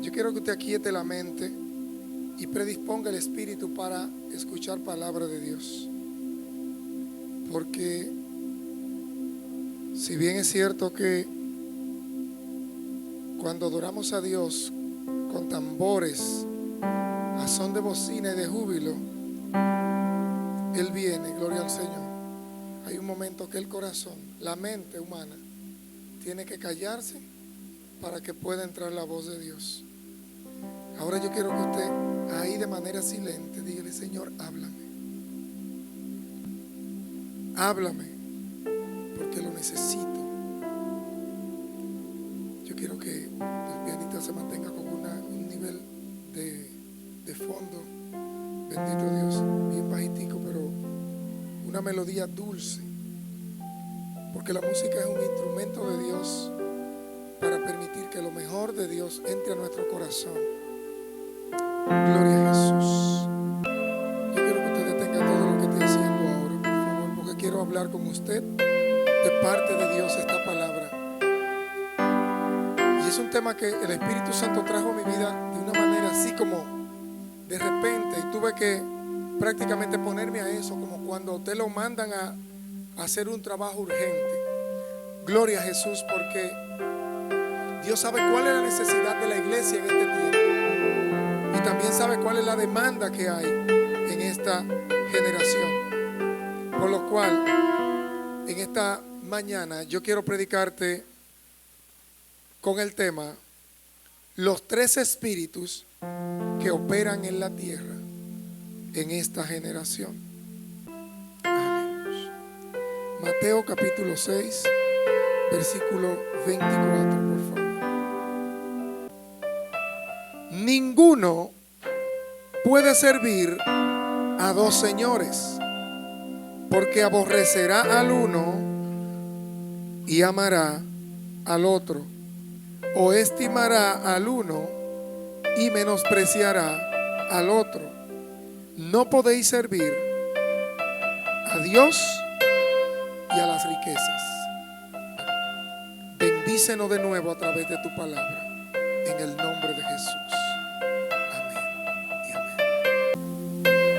Yo quiero que usted aquiete la mente y predisponga el espíritu para escuchar palabra de Dios. Porque si bien es cierto que cuando adoramos a Dios con tambores, a son de bocina y de júbilo, Él viene, gloria al Señor. Hay un momento que el corazón, la mente humana, tiene que callarse para que pueda entrar la voz de Dios. Ahora yo quiero que usted ahí de manera silente dígale: Señor, háblame. Háblame, porque lo necesito. Yo quiero que el pianista se mantenga con un nivel de fondo, bendito Dios, bien bajitico, pero una melodía dulce, porque la música es un instrumento de Dios para permitir que lo mejor de Dios entre a nuestro corazón. Gloria a Jesús. Yo quiero que usted detenga todo lo que esté haciendo ahora, por favor, porque quiero hablar con usted de parte de Dios esta palabra. Y es un tema que el Espíritu Santo trajo a mi vida de una manera así como de repente, y tuve que prácticamente ponerme a eso, como cuando te lo mandan a hacer un trabajo urgente. Gloria a Jesús, porque Dios sabe cuál es la necesidad de la iglesia en este tiempo, y también sabe cuál es la demanda que hay en esta generación. Por lo cual, en esta mañana yo quiero predicarte con el tema: los tres espíritus que operan en la tierra en esta generación. Aleluya. Mateo capítulo 6, versículo 24, por favor. Ninguno puede servir a dos señores, porque aborrecerá al uno y amará al otro, o estimará al uno y menospreciará al otro. No podéis servir a Dios y a las riquezas. Bendícenos de nuevo a través de tu palabra, en el nombre de Jesús. Amén y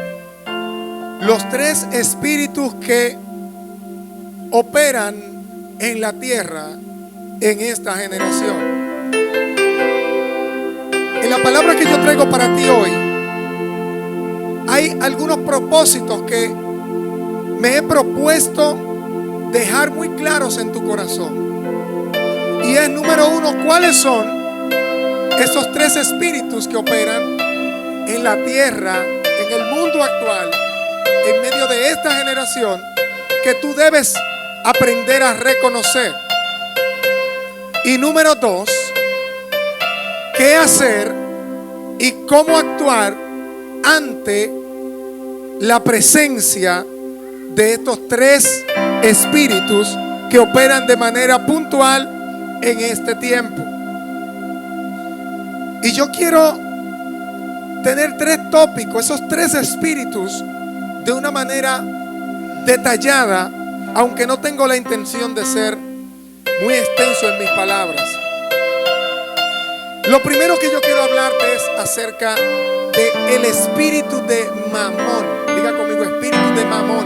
amén. Los tres espíritus que operan en la tierra en esta generación. En la palabra que yo traigo para ti hoy, hay algunos propósitos que me he propuesto dejar muy claros en tu corazón. Y es, número uno, ¿cuáles son esos tres espíritus que operan en la tierra, en el mundo actual, en medio de esta generación, que tú debes aprender a reconocer? Y número dos, ¿qué hacer y cómo actuar ante la presencia de estos tres espíritus que operan de manera puntual en este tiempo? Y yo quiero tener tres tópicos, esos tres espíritus, de una manera detallada, aunque no tengo la intención de ser muy extenso en mis palabras. Lo primero que yo quiero hablarte es acerca del espíritu de Mamón. Diga conmigo: espíritu de Mamón.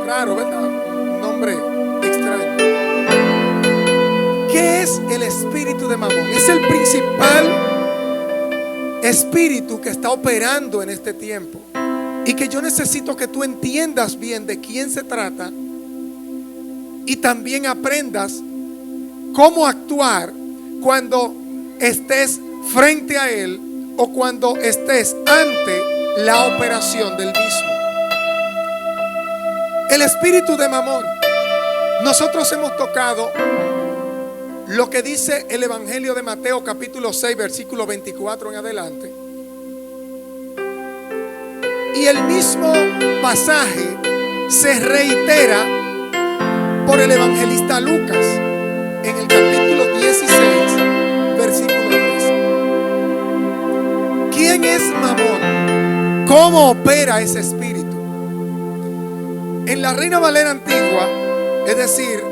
Claro, ¿verdad? Un nombre extraño. ¿Qué es el espíritu de Mamón? Es el principal espíritu que está operando en este tiempo, y que yo necesito que tú entiendas bien de quién se trata, y también aprendas cómo actuar cuando estés frente a él o cuando estés ante la operación del mismo. El espíritu de Mamón. Nosotros hemos tocado lo que dice el Evangelio de Mateo capítulo 6, versículo 24 en adelante. Y el mismo pasaje se reitera por el evangelista Lucas en el capítulo 16, versículo 3. ¿Quién es Mamón? ¿Cómo opera ese espíritu? En la Reina Valera antigua, es decir,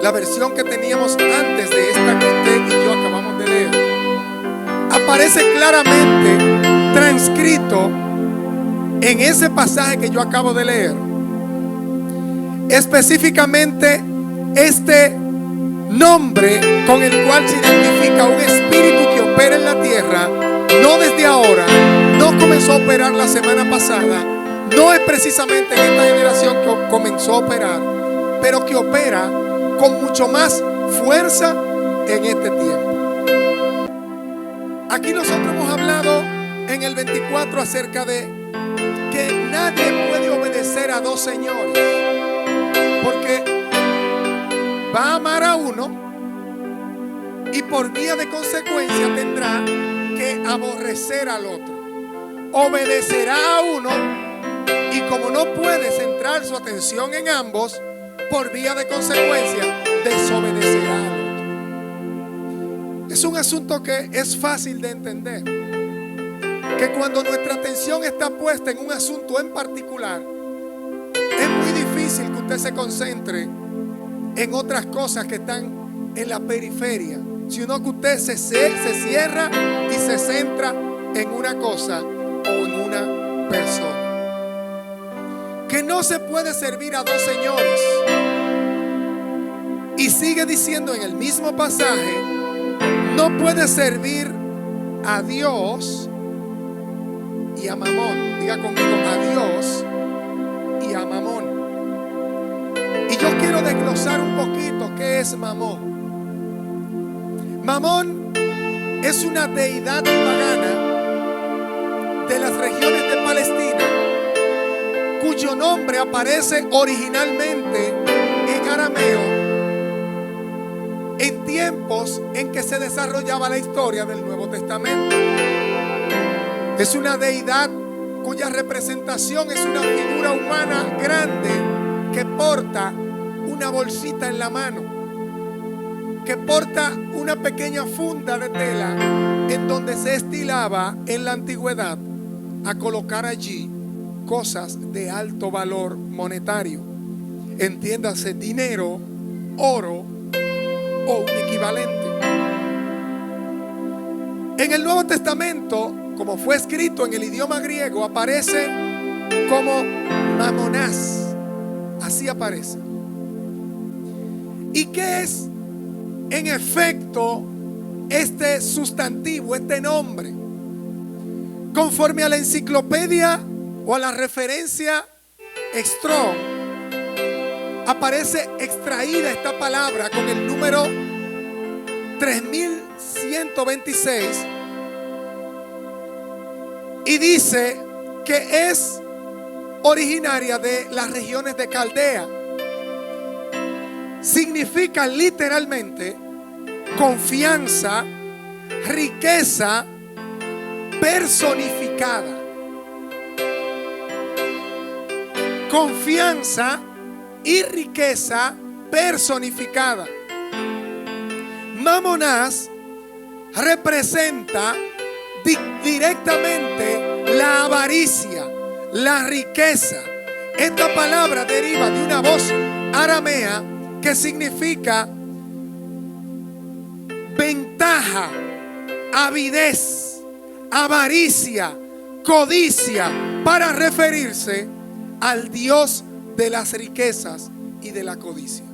la versión que teníamos antes de esta que usted y yo acabamos de aparece claramente transcrito en ese pasaje que yo acabo de leer. Específicamente este nombre con el cual se identifica un espíritu que opera en la tierra, no desde ahora, no comenzó a operar la semana pasada, no es precisamente en esta generación que comenzó a operar, pero que opera con mucho más fuerza en este tiempo. Aquí nosotros hemos hablado en el 24 acerca de que nadie puede obedecer a dos señores, porque va a amar a uno y por vía de consecuencia tendrá que aborrecer al otro. Obedecerá a uno y como no puede centrar su atención en ambos, por vía de consecuencia desobedecerá al otro. Es un asunto que es fácil de entender, que cuando nuestra atención está puesta en un asunto en particular, es muy difícil que usted se concentre en otras cosas que están en la periferia, sino que usted se cierra y se centra en una cosa o en una persona. Que no se puede servir a dos señores. Y sigue diciendo en el mismo pasaje, no puede servir a Dios y a Mamón. Diga conmigo, a Dios y a Mamón. Y yo quiero desglosar un poquito qué es Mamón. Mamón es una deidad pagana de las regiones de Palestina, cuyo nombre aparece originalmente en arameo en tiempos en que se desarrollaba la historia del Nuevo Testamento. Es una deidad cuya representación es una figura humana grande que porta una bolsita en la mano, que porta una pequeña funda de tela en donde se estilaba en la antigüedad a colocar allí cosas de alto valor monetario. Entiéndase, dinero, oro o un equivalente. En el Nuevo Testamento, como fue escrito en el idioma griego, aparece como mamonás. Así aparece. ¿Y qué es en efecto este sustantivo, este nombre? Conforme a la enciclopedia o a la referencia Strong, aparece extraída esta palabra con el número 3126 y dice que es originaria de las regiones de Caldea. Significa literalmente confianza, riqueza personificada. Confianza y riqueza personificada. Mamonás representa directamente la avaricia, la riqueza. Esta palabra deriva de una voz aramea que significa ventaja, avidez, avaricia, codicia, para referirse al Dios de las riquezas y de la codicia.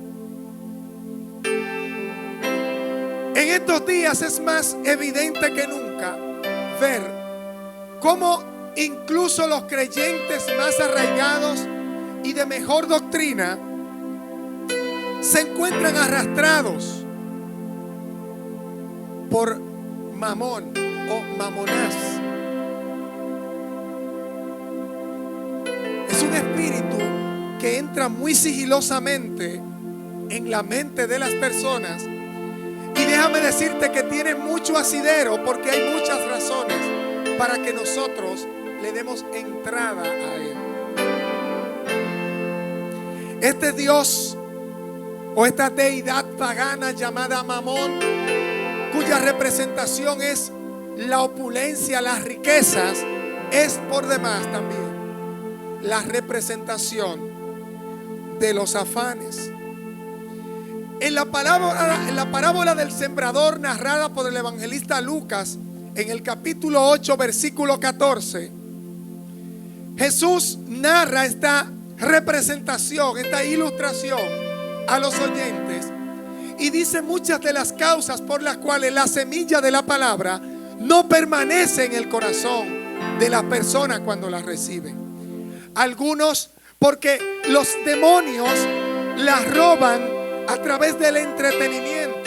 En estos días es más evidente que nunca ver cómo incluso los creyentes más arraigados y de mejor doctrina se encuentran arrastrados por Mamón o Mamonás. Es un espíritu que entra muy sigilosamente en la mente de las personas, y déjame decirte que tiene mucho asidero, porque hay muchas razones para que nosotros le demos entrada a él. Este Dios o esta deidad pagana llamada Mamón, cuya representación es la opulencia, las riquezas, es por demás también la representación de los afanes. En la parábola del sembrador narrada por el evangelista Lucas en el capítulo 8, versículo 14, Jesús narra esta representación, esta ilustración a los oyentes, y dice muchas de las causas por las cuales la semilla de la palabra no permanece en el corazón de la persona cuando la recibe. Algunos porque los demonios la roban a través del entretenimiento.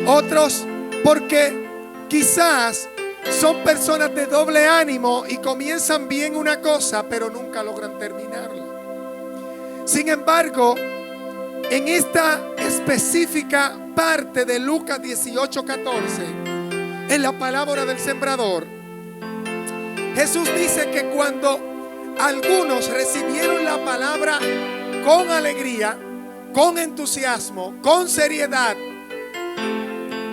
Otros porque quizás son personas de doble ánimo y comienzan bien una cosa pero nunca logran terminarla. Sin embargo, en esta específica parte de Lucas 18:14, en la parábola del sembrador, Jesús dice que cuando algunos recibieron la palabra con alegría, con entusiasmo, con seriedad,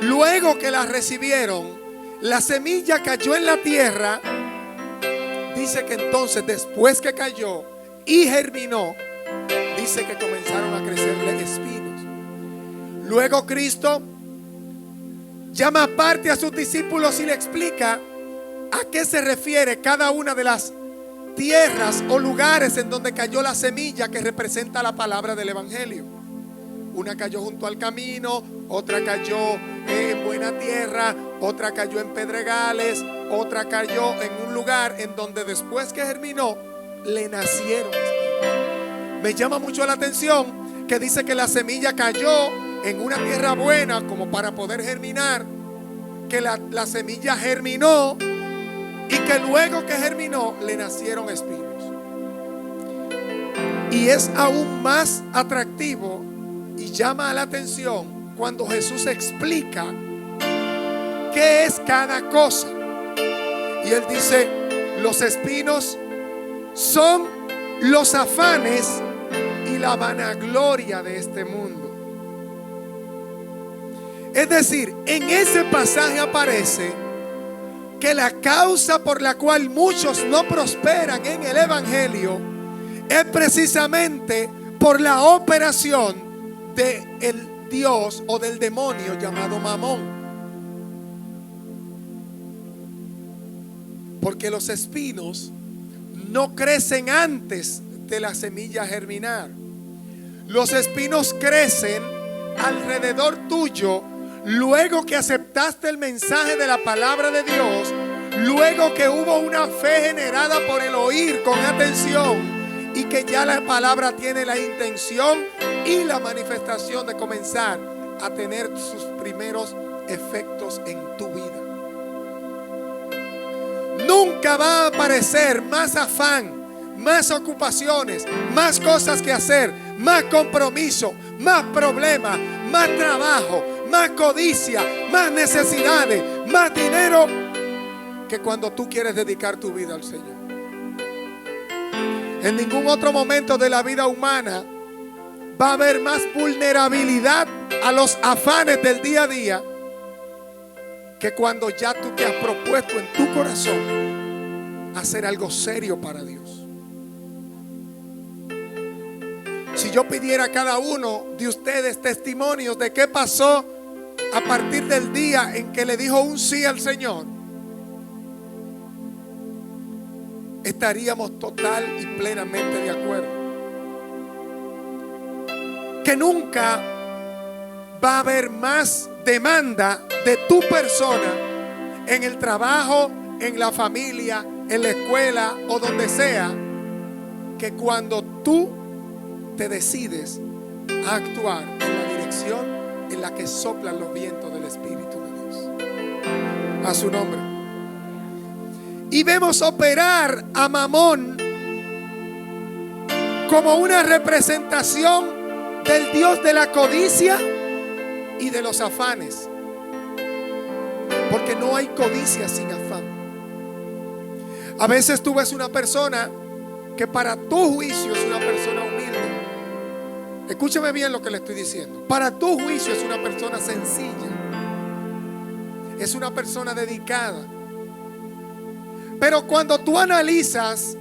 luego que la recibieron, la semilla cayó en la tierra. Dice que entonces, después que cayó y germinó, dice que comenzaron a crecerle espinos. Luego Cristo llama aparte a sus discípulos y le explica a qué se refiere cada una de las tierras o lugares en donde cayó la semilla que representa la palabra del evangelio. Una cayó junto al camino, otra cayó en buena tierra, otra cayó en pedregales, otra cayó en un lugar en donde después que germinó le nacieron espinos. Me llama mucho la atención que dice que la semilla cayó en una tierra buena como para poder germinar, que la semilla germinó y que luego que germinó le nacieron espinos. Y es aún más atractivo y llama la atención cuando Jesús explica qué es cada cosa. Y Él dice: los espinos son los afanes y la vanagloria de este mundo. Es decir, en ese pasaje aparece que la causa por la cual muchos no prosperan en el evangelio es precisamente por la operación del Dios o del demonio llamado Mamón. Porque los espinos no crecen antes de la semilla germinar. Los espinos crecen alrededor tuyo luego que aceptaste el mensaje de la palabra de Dios, luego que hubo una fe generada por el oír con atención y que ya la palabra tiene la intención y la manifestación de comenzar a tener sus primeros efectos en tu vida. Nunca va a aparecer más afán, más ocupaciones, más cosas que hacer, más compromiso, más problemas, más trabajo, más codicia, más necesidades, más dinero, que cuando tú quieres dedicar tu vida al Señor. En ningún otro momento de la vida humana va a haber más vulnerabilidad a los afanes del día a día que cuando ya tú te has propuesto en tu corazón hacer algo serio para Dios. Si yo pidiera a cada uno de ustedes testimonios de qué pasó a partir del día en que le dijo un sí al Señor, estaríamos total y plenamente de acuerdo. Que nunca va a haber más demanda de tu persona en el trabajo, en la familia, en la escuela o donde sea, que cuando tú te decides a actuar en la dirección en la que soplan los vientos del Espíritu de Dios. A su nombre. Y vemos operar a Mamón como una representación del Dios de la codicia y de los afanes. Porque no hay codicia sin afán. A veces tú ves una persona que para tu juicio es una persona humilde. Escúchame bien lo que le estoy diciendo. Para tu juicio es una persona sencilla. Es una persona dedicada. Pero cuando tú analizas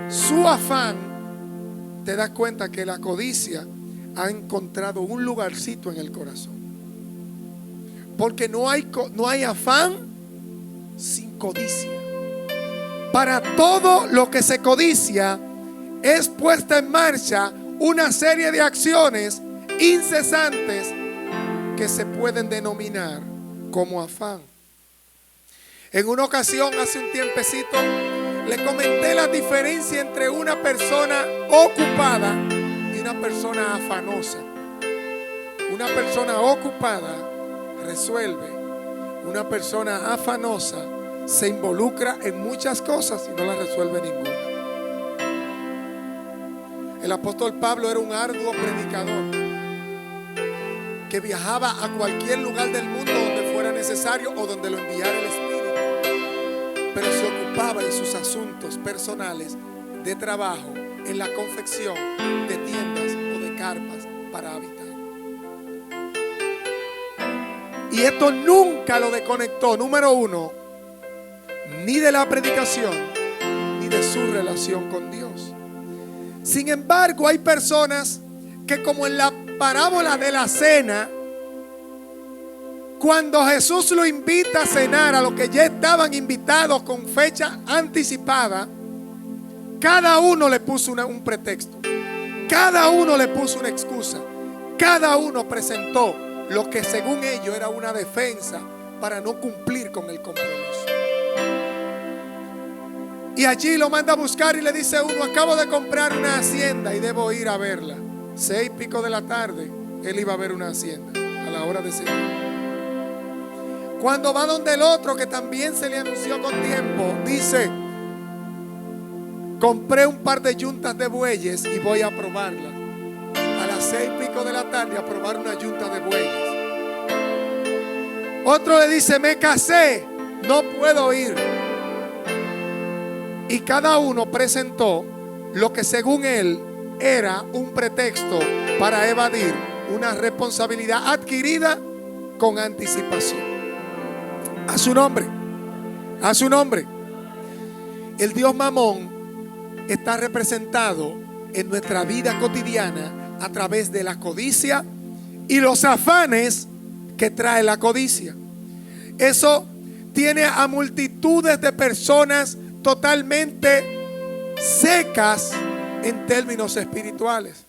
su afán, te das cuenta que la codicia ha encontrado un lugarcito en el corazón. Porque no hay afán codicia. Para todo lo que se codicia es puesta en marcha una serie de acciones incesantes que se pueden denominar como afán. En una ocasión, hace un tiempecito, le comenté la diferencia entre una persona ocupada y una persona afanosa. Una persona ocupada resuelve. Una persona afanosa se involucra en muchas cosas y no las resuelve ninguna. El apóstol Pablo era un arduo predicador que viajaba a cualquier lugar del mundo donde fuera necesario o donde lo enviara el Espíritu, pero se ocupaba en sus asuntos personales de trabajo, en la confección de tiendas o de carpas para habitar. Y esto nunca lo desconectó, número uno, ni de la predicación ni de su relación con Dios. Sin embargo, hay personas que, como en la parábola de la cena, cuando Jesús lo invita a cenar a los que ya estaban invitados con fecha anticipada, cada uno le puso un pretexto, cada uno le puso una excusa, cada uno presentó lo que según ellos era una defensa para no cumplir con el compromiso. Y allí lo manda a buscar y le dice uno: acabo de comprar una hacienda y debo ir a verla. 6:00 de la tarde, él iba a ver una hacienda a la hora de cenar. Cuando va donde el otro, que también se le anunció con tiempo, dice: compré un par de yuntas de bueyes y voy a probarla. A las 6:00 de la tarde a probar una yunta de bueyes. Otro le dice: me casé, no puedo ir. Y cada uno presentó lo que según él era un pretexto para evadir una responsabilidad adquirida con anticipación. A su nombre, a su nombre. El Dios Mamón está representado en nuestra vida cotidiana a través de la codicia y los afanes que trae la codicia. Eso tiene a multitudes de personas totalmente secas en términos espirituales,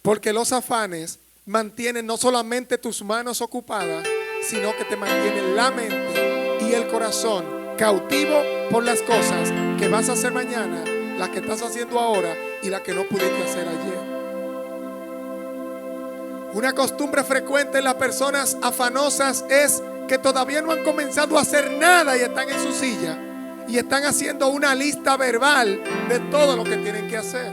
porque los afanes mantienen no solamente tus manos ocupadas, sino que te mantienen la mente y el corazón cautivo por las cosas que vas a hacer mañana, las que estás haciendo ahora y las que no pudiste hacer ayer. Una costumbre frecuente en las personas afanosas es que todavía no han comenzado a hacer nada y están en su silla y están haciendo una lista verbal de todo lo que tienen que hacer.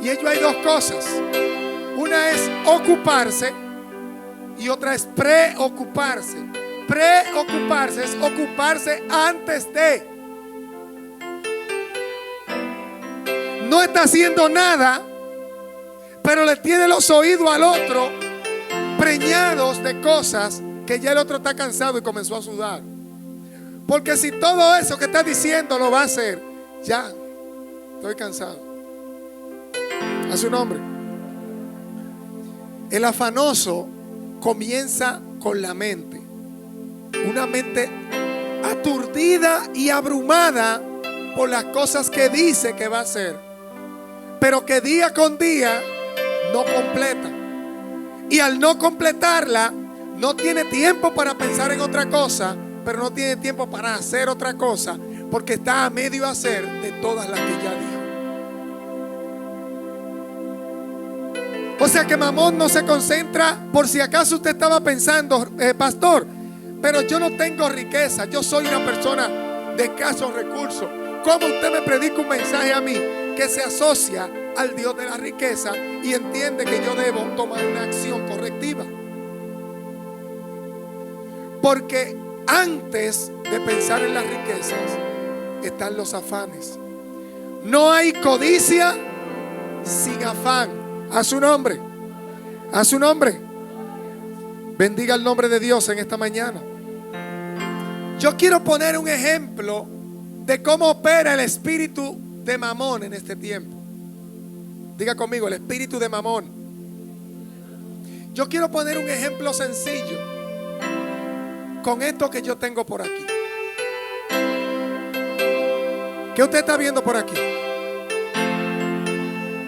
Y ello hay dos cosas. Una es ocuparse y otra es preocuparse. Preocuparse es ocuparse antes de. No está haciendo nada, pero le tiene los oídos al otro preñados de cosas que ya el otro está cansado y comenzó a sudar. Porque si todo eso que está diciendo lo va a hacer, ya estoy cansado. A su nombre. El afanoso comienza con la mente. Una mente aturdida y abrumada por las cosas que dice que va a hacer, pero que día con día no completa. Y al no completarla, no tiene tiempo para pensar en otra cosa, pero no tiene tiempo para hacer otra cosa, porque está a medio hacer de todas las que ya dijo. O sea que Mamón no se concentra. Por si acaso usted estaba pensando: pastor, pero yo no tengo riqueza, yo soy una persona de escasos recursos. ¿Cómo usted me predica un mensaje a mí que se asocia al Dios de la riqueza y entiende que yo debo tomar una acción correctiva? Porque antes de pensar en las riquezas están los afanes. No hay codicia sin afán. A su nombre, a su nombre. Bendiga el nombre de Dios en esta mañana. Yo quiero poner un ejemplo de cómo opera el espíritu de Mamón en este tiempo. Diga conmigo: el espíritu de Mamón. Yo quiero poner un ejemplo sencillo. con esto que yo tengo por aquí. ¿Qué usted está viendo por aquí?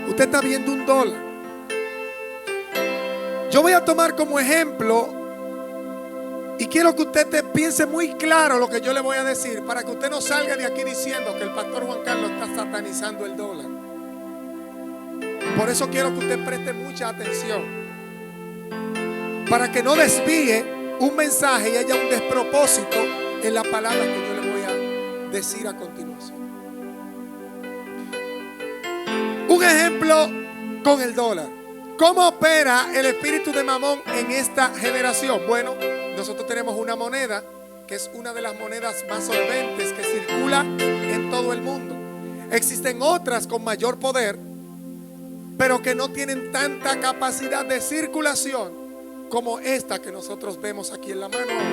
Usted está viendo un dólar. Yo voy a tomar como ejemplo y quiero que usted piense muy claro lo que yo le voy a decir, para que usted no salga de aquí diciendo que el pastor Juan Carlos está satanizando el dólar. Por eso quiero que usted preste mucha atención, para que no desvíe un mensaje y haya un despropósito en la palabra que yo le voy a decir a continuación. Un ejemplo con el dólar. ¿Cómo opera el espíritu de Mamón en esta generación? Bueno, nosotros tenemos una moneda que es una de las monedas más solventes que circula en todo el mundo. Existen otras con mayor poder, pero que no tienen tanta capacidad de circulación como esta que nosotros vemos aquí en la mano ahora.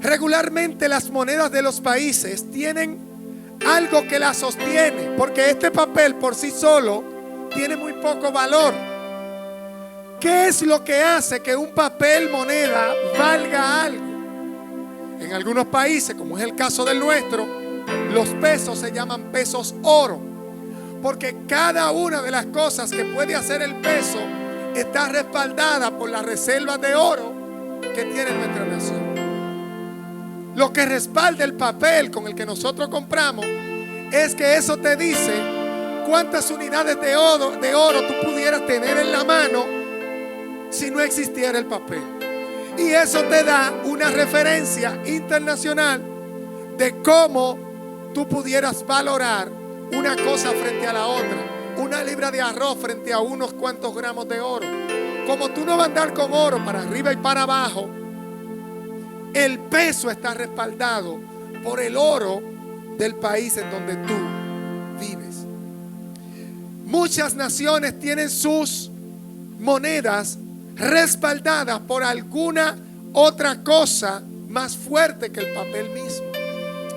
Regularmente las monedas de los países tienen algo que la sostiene, porque este papel por sí solo tiene muy poco valor. ¿Qué es lo que hace que un papel moneda valga algo? En algunos países, como es el caso del nuestro, los pesos se llaman pesos oro, porque cada una de las cosas que puede hacer el peso está respaldada por las reservas de oro que tiene nuestra nación. Lo que respalda el papel con el que nosotros compramos es que eso te dice cuántas unidades de oro tú pudieras tener en la mano si no existiera el papel. Y eso te da una referencia internacional de cómo tú pudieras valorar una cosa frente a la otra. Una libra de arroz frente a unos cuantos gramos de oro. Como tú no vas a andar con oro para arriba y para abajo, el peso está respaldado por el oro del país en donde tú vives. Muchas naciones tienen sus monedas respaldadas por alguna otra cosa más fuerte que el papel mismo.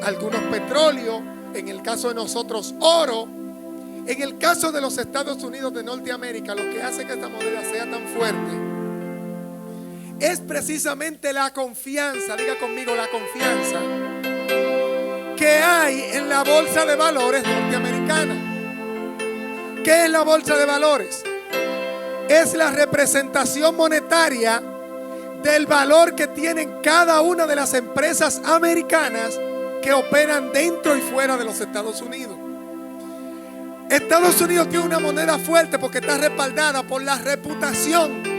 Algunos petróleo, en el caso de nosotros oro. En el caso de los Estados Unidos de Norteamérica, lo que hace que esta moneda sea tan fuerte es precisamente la confianza, diga conmigo, la confianza que hay en la bolsa de valores norteamericana. ¿Qué es la bolsa de valores? Es la representación monetaria del valor que tienen cada una de las empresas americanas que operan dentro y fuera de los Estados Unidos. Estados Unidos tiene una moneda fuerte porque está respaldada por la reputación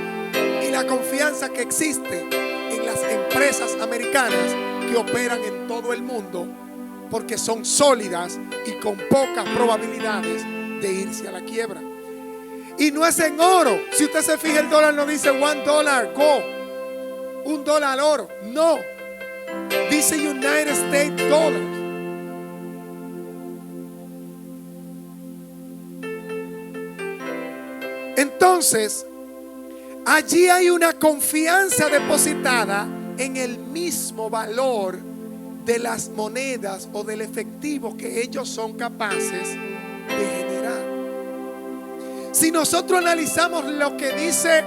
y la confianza que existe en las empresas americanas que operan en todo el mundo, porque son sólidas y con pocas probabilidades de irse a la quiebra. Y no es en oro. Si usted se fija, el dólar no dice $1 go, $1 oro. No, dice United States Dollars. Entonces, allí hay una confianza depositada en el mismo valor de las monedas o del efectivo que ellos son capaces de generar. Si nosotros analizamos lo que dice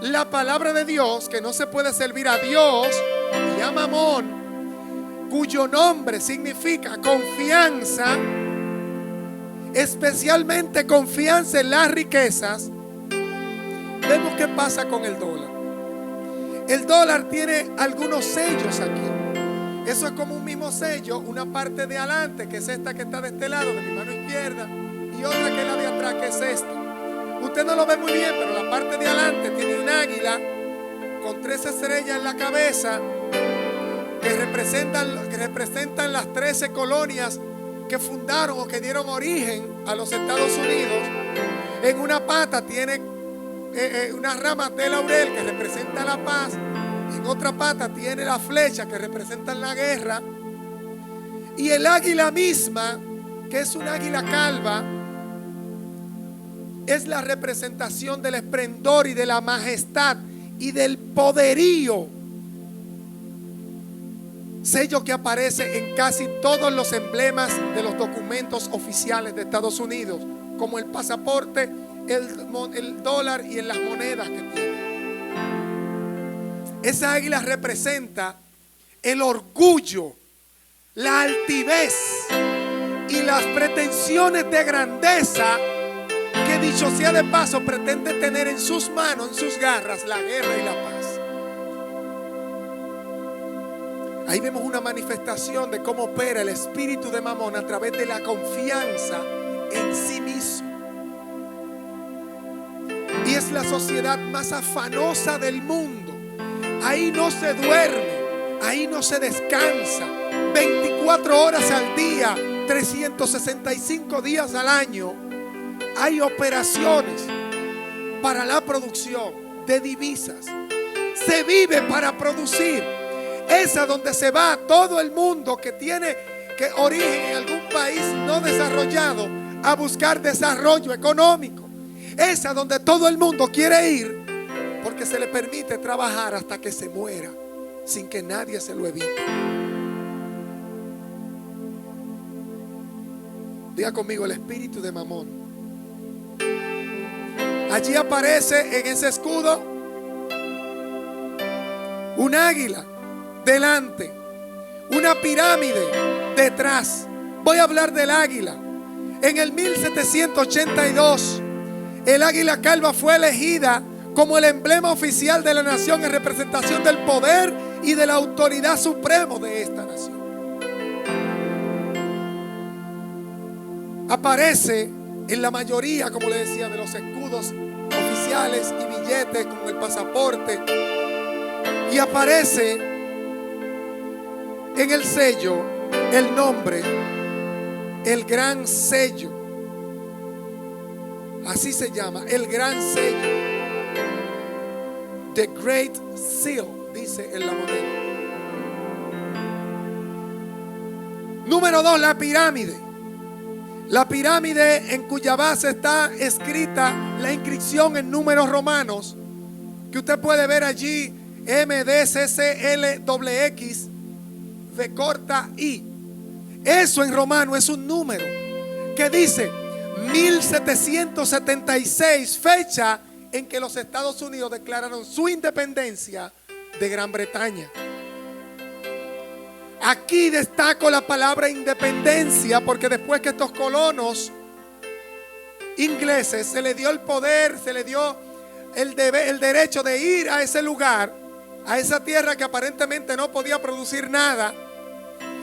la palabra de Dios, que no se puede servir a Dios y a Mamón, cuyo nombre significa confianza, especialmente confianza en las riquezas, vemos qué pasa con el dólar. El dólar tiene algunos sellos aquí. Eso es como un mismo sello, una parte de adelante, que es esta que está de este lado, de mi mano izquierda, y otra que es la de atrás, que es esta. Usted no lo ve muy bien, pero la parte de adelante tiene un águila con 3 estrellas en la cabeza que representan las 13 colonias que fundaron o que dieron origen a los Estados Unidos. En una pata tiene unas ramas de laurel que representan la paz. En otra pata tiene la flecha que representa la guerra. Y el águila misma, que es un águila calva, es la representación del esplendor y de la majestad y del poderío. Sello que aparece en casi todos los emblemas de los documentos oficiales de Estados Unidos, como el pasaporte, el dólar y en las monedas que tiene. Esa águila representa el orgullo, la altivez y las pretensiones de grandeza que, dicho sea de paso, pretende tener en sus manos, en sus garras, la guerra y la paz. Ahí vemos una manifestación de cómo opera el espíritu de Mamón a través de la confianza en sí mismo. Y es la sociedad más afanosa del mundo. Ahí no se duerme, ahí no se descansa. 24 horas al día, 365 días al año, hay operaciones para la producción de divisas. Se vive para producir. Es a donde se va todo el mundo que tiene origen en algún país no desarrollado a buscar desarrollo económico. Es a donde todo el mundo quiere ir porque se le permite trabajar hasta que se muera sin que nadie se lo evite. Diga conmigo: el espíritu de Mamón. Allí aparece en ese escudo un águila delante, una pirámide detrás. Voy a hablar del águila. En el 1782, el águila calva fue elegida como el emblema oficial de la nación en representación del poder y de la autoridad supremo de esta nación. Aparece en la mayoría, como le decía, de los escudos oficiales y billetes con el pasaporte, y aparece en el sello el nombre, el gran sello. Así se llama, el gran sello. The Great Seal, dice en la moneda. Número 2, la pirámide. La pirámide en cuya base está escrita la inscripción en números romanos, que usted puede ver allí: MDCCLXX V corta I. Eso en romano es un número que dice 1776, fecha en que los Estados Unidos declararon su independencia de Gran Bretaña. Aquí destaco la palabra independencia, porque después que estos colonos ingleses se les dio el poder, se les dio el derecho de ir a ese lugar, a esa tierra que aparentemente no podía producir nada,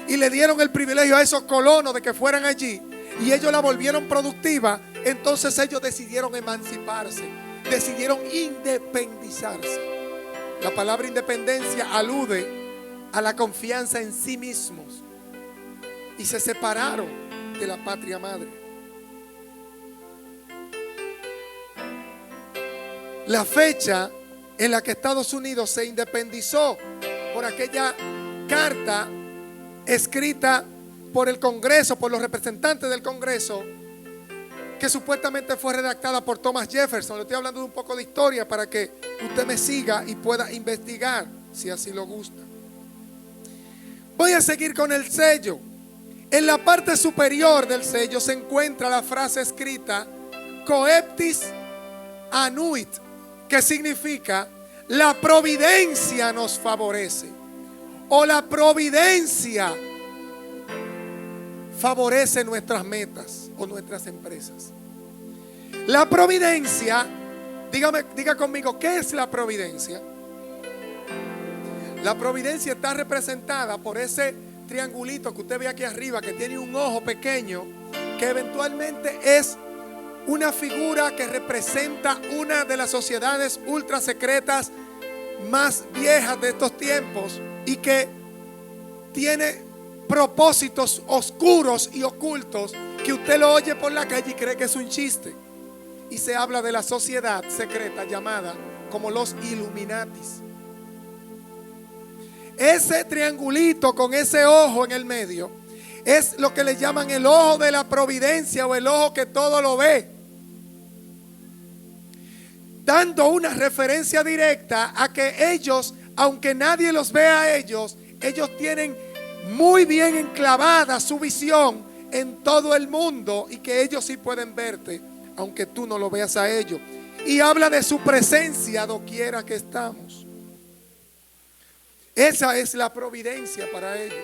y le dieron el privilegio a esos colonos de que fueran allí, y ellos la volvieron productiva. Entonces ellos decidieron emanciparse, decidieron independizarse. La palabra independencia alude a la confianza en sí mismos, y se separaron de la patria madre. La fecha en la que Estados Unidos se independizó por aquella carta escrita por el Congreso, por los representantes del Congreso, que supuestamente fue redactada por Thomas Jefferson. Le estoy hablando de un poco de historia para que usted me siga y pueda investigar, si así lo gusta. Voy a seguir con el sello. En la parte superior del sello se encuentra la frase escrita Coeptis Annuit, que significa: la providencia nos favorece, o la providencia favorece nuestras metas o nuestras empresas. La providencia, diga conmigo, ¿qué es la providencia? La providencia está representada por ese triangulito que usted ve aquí arriba, que tiene un ojo pequeño, que eventualmente es una figura que representa una de las sociedades ultra secretas más viejas de estos tiempos, y que tiene propósitos oscuros y ocultos que usted lo oye por la calle y cree que es un chiste. Y se habla de la sociedad secreta llamada como los Illuminatis. Ese triangulito con ese ojo en el medio es lo que le llaman el ojo de la providencia, o el ojo que todo lo ve, dando una referencia directa a que ellos, aunque nadie los vea a ellos, ellos tienen muy bien enclavada su visión en todo el mundo, y que ellos sí pueden verte aunque tú no lo veas a ellos. Y habla de su presencia doquiera que estamos. Esa es la providencia para ellos.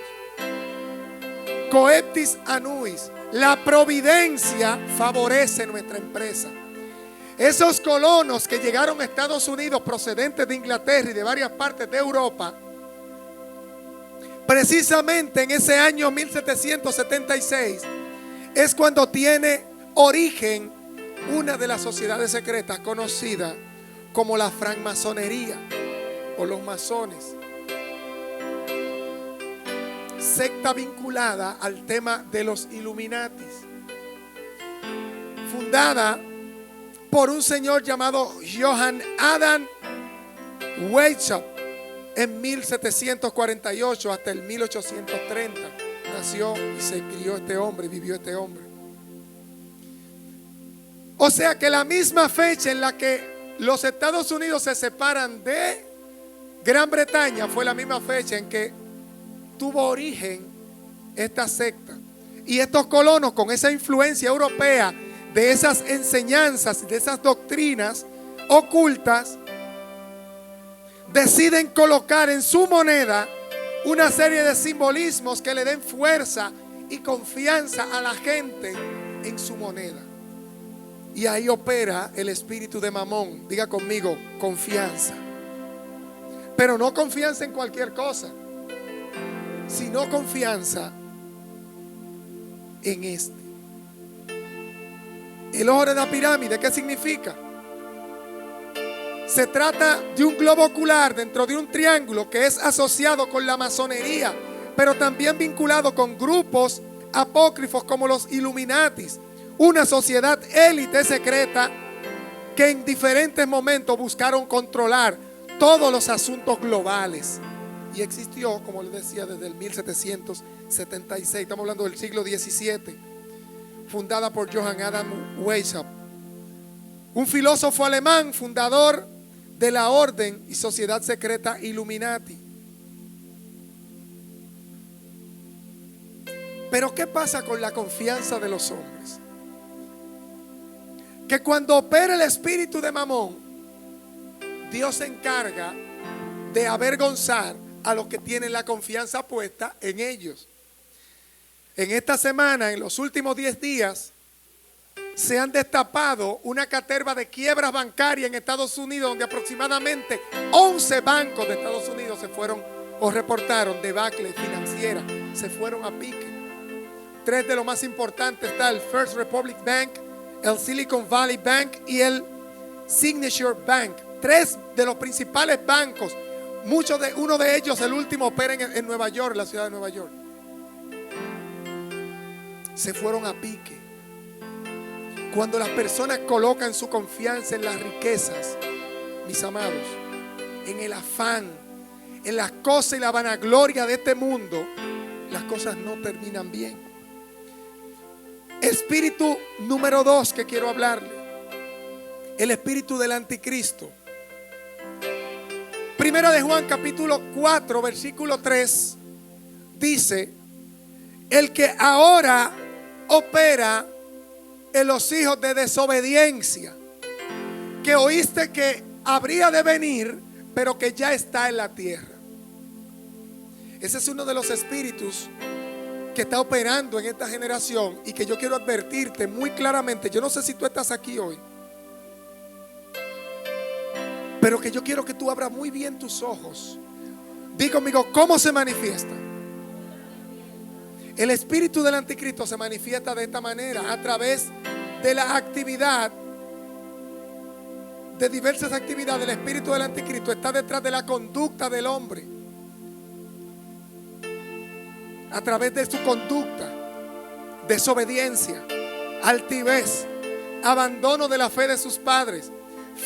Coeptis annuis. La providencia favorece nuestra empresa. Esos colonos que llegaron a Estados Unidos procedentes de Inglaterra y de varias partes de Europa, precisamente en ese año 1776 es cuando tiene origen una de las sociedades secretas conocida como la francmasonería o los masones, secta vinculada al tema de los Illuminatis, fundada por un señor llamado Johann Adam Weishaupt en 1748 hasta el 1830. Nació y se crió este hombre, vivió este hombre. O sea que la misma fecha en la que los Estados Unidos se separan de Gran Bretaña fue la misma fecha en que tuvo origen esta secta. Y estos colonos, con esa influencia europea de esas enseñanzas, de esas doctrinas ocultas, deciden colocar en su moneda una serie de simbolismos que le den fuerza y confianza a la gente en su moneda. Y ahí opera el espíritu de Mamón. Diga conmigo, confianza. Pero no confianza en cualquier cosa, sino confianza en este. El ojo de la pirámide, ¿qué significa? Se trata de un globo ocular dentro de un triángulo que es asociado con la masonería, pero también vinculado con grupos apócrifos como los Illuminatis, una sociedad élite secreta que en diferentes momentos buscaron controlar todos los asuntos globales. Y existió, como les decía, desde el 1776, estamos hablando del siglo XVII, fundada por Johann Adam Weishaupt, un filósofo alemán, fundador de la orden y sociedad secreta Illuminati. Pero ¿qué pasa con la confianza de los hombres? Que cuando opera el espíritu de Mamón, Dios se encarga de avergonzar a los que tienen la confianza puesta en ellos. En esta semana, en los últimos 10 días, se han destapado una caterva de quiebras bancarias en Estados Unidos, donde aproximadamente 11 bancos de Estados Unidos se fueron o reportaron debacle financiera, se fueron a pique. 3 de los más importantes está el First Republic Bank, el Silicon Valley Bank y el Signature Bank. 3 de los principales bancos, uno de ellos, el último, opera en Nueva York, la ciudad de Nueva York. Se fueron a pique. Cuando las personas colocan su confianza en las riquezas, mis amados, en el afán, en las cosas y la vanagloria de este mundo, las cosas no terminan bien. Espíritu número 2 que quiero hablarle, el espíritu del anticristo. Primera de Juan capítulo 4 versículo 3 dice: el que ahora opera en los hijos de desobediencia, que oíste que habría de venir, pero que ya está en la tierra. Ese es uno de los espíritus que está operando en esta generación y que yo quiero advertirte muy claramente. Yo no sé si tú estás aquí hoy, pero que yo quiero que tú abras muy bien tus ojos. Di conmigo, ¿cómo se manifiesta? El espíritu del anticristo se manifiesta de esta manera, a través de la actividad, de diversas actividades. El espíritu del anticristo está detrás de la conducta del hombre, a través de su conducta: desobediencia, altivez, abandono de la fe de sus padres,